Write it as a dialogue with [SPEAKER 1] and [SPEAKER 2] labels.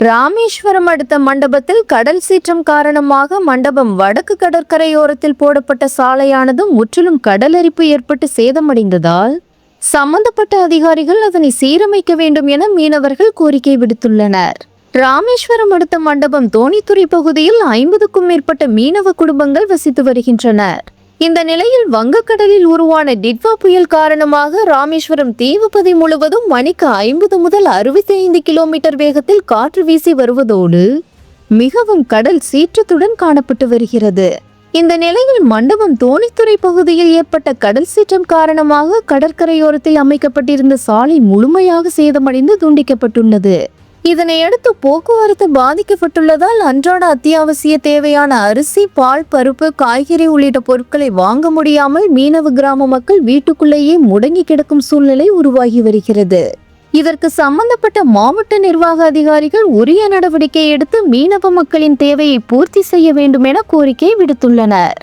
[SPEAKER 1] ராமேஸ்வரம் அடுத்த மண்டபத்தில் கடல் சீற்றம் காரணமாக மண்டபம் வடக்கு கடற்கரையோரத்தில் போடப்பட்ட சாலையானது முற்றிலும் கடலரிப்பு ஏற்பட்டு சேதமடைந்ததால் சம்பந்தப்பட்ட அதிகாரிகள் அதனை சீரமைக்க வேண்டும் என மீனவர்கள் கோரிக்கை விடுத்துள்ளனர். ராமேஸ்வரம் அடுத்த மண்டபம் தோணித்துறை பகுதியில் 50க்கும் மேற்பட்ட மீனவ குடும்பங்கள் வசித்து வருகின்றனர். இந்த நிலையில் வங்கக்கடலில் உருவான டிட்வா புயல் காரணமாக ராமேஸ்வரம் தீவுப்பதி முழுவதும் மணிக்கு 50 முதல் 65 கிலோமீட்டர் வேகத்தில் காற்று வீசி வருவதோடு மிகவும் கடல் சீற்றத்துடன் காணப்பட்டு வருகிறது. இந்த நிலையில் மண்டபம் தோணித்துறை பகுதியில் ஏற்பட்ட கடல் சீற்றம் காரணமாக கடற்கரையோரத்தில் அமைக்கப்பட்டிருந்த சாலை முழுமையாக சேதமடைந்து துண்டிக்கப்பட்டுள்ளது. இதனையடுத்து போக்குவரத்து பாதிக்கப்பட்டுள்ளதால் அன்றாட அத்தியாவசிய தேவையான அரிசி, பால், பருப்பு, காய்கறி உள்ளிட்ட பொருட்களை வாங்க முடியாமல் மீனவ கிராம மக்கள் வீட்டுக்குள்ளேயே முடங்கி கிடக்கும் சூழ்நிலை உருவாகி வருகிறது. இதற்கு சம்பந்தப்பட்ட மாவட்ட நிர்வாக அதிகாரிகள் உரிய நடவடிக்கை எடுத்து மீனவ மக்களின் தேவையை பூர்த்தி செய்ய வேண்டும் என கோரிக்கை விடுத்துள்ளனர்.